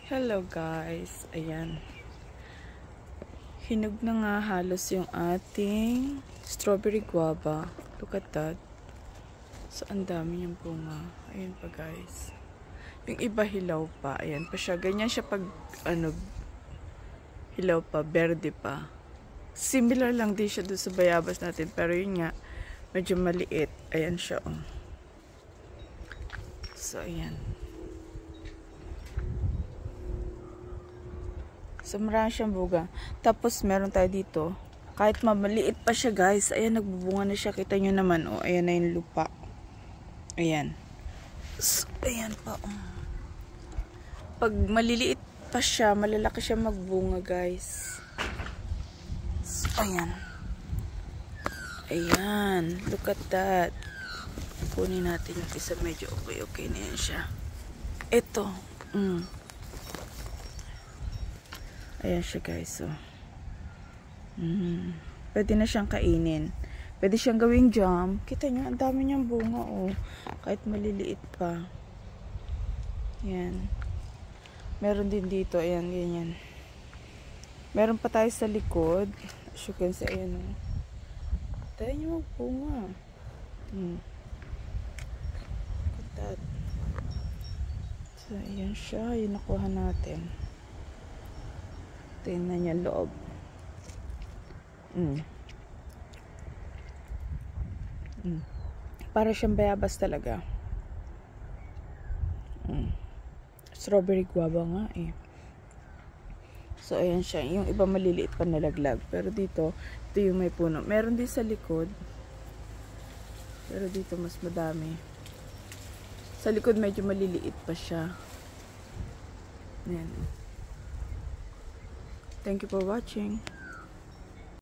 Hello guys, ayan. Hinog na nga halos yung ating strawberry guava. Look at that. So, ang dami niyang bunga. Ayan pa guys. Yung iba hilaw pa. Ayan pa siya. Ganyan siya pag, hilaw pa, berde pa. Similar lang din siya doon sa bayabas natin. Pero yun nga, medyo maliit. Ayan siya, oh. So, ayan. So, marami siyang buga. Tapos, meron tayo dito. Kahit maliit pa siya, guys. Ayan, nagbubunga na siya. Kita nyo naman, oh. Ayan na yung lupa. Ayan. So, ayan pa, oh. Pag maliliit pa siya, malalaki siya magbunga, guys. So, ayan. Ayan. Look at that. Kunin natin yung isa. Medyo okay na yan siya. Ito. Ayan siya guys, so. Pwede na siyang kainin. Pwede siyang gawing jam. Kita nyo, ang dami niyang bunga, oh. Kahit maliliit pa. Ayan. Meron din dito, ayan, ganyan. Meron pa tayo sa likod. As you can see, ayan, oh. Tayo nyo magbunga. Look at that. So, ayan siya. Yung nakuha natin. Tingnan niya loob. Para siyang bayabas talaga. Strawberry guava nga eh. So ayan siya. Yung iba maliliit pa nalaglag. Pero dito, ito yung may puno. Meron din sa likod. Pero dito mas madami. Sa likod medyo maliliit pa siya. Ayan. Thank you for watching.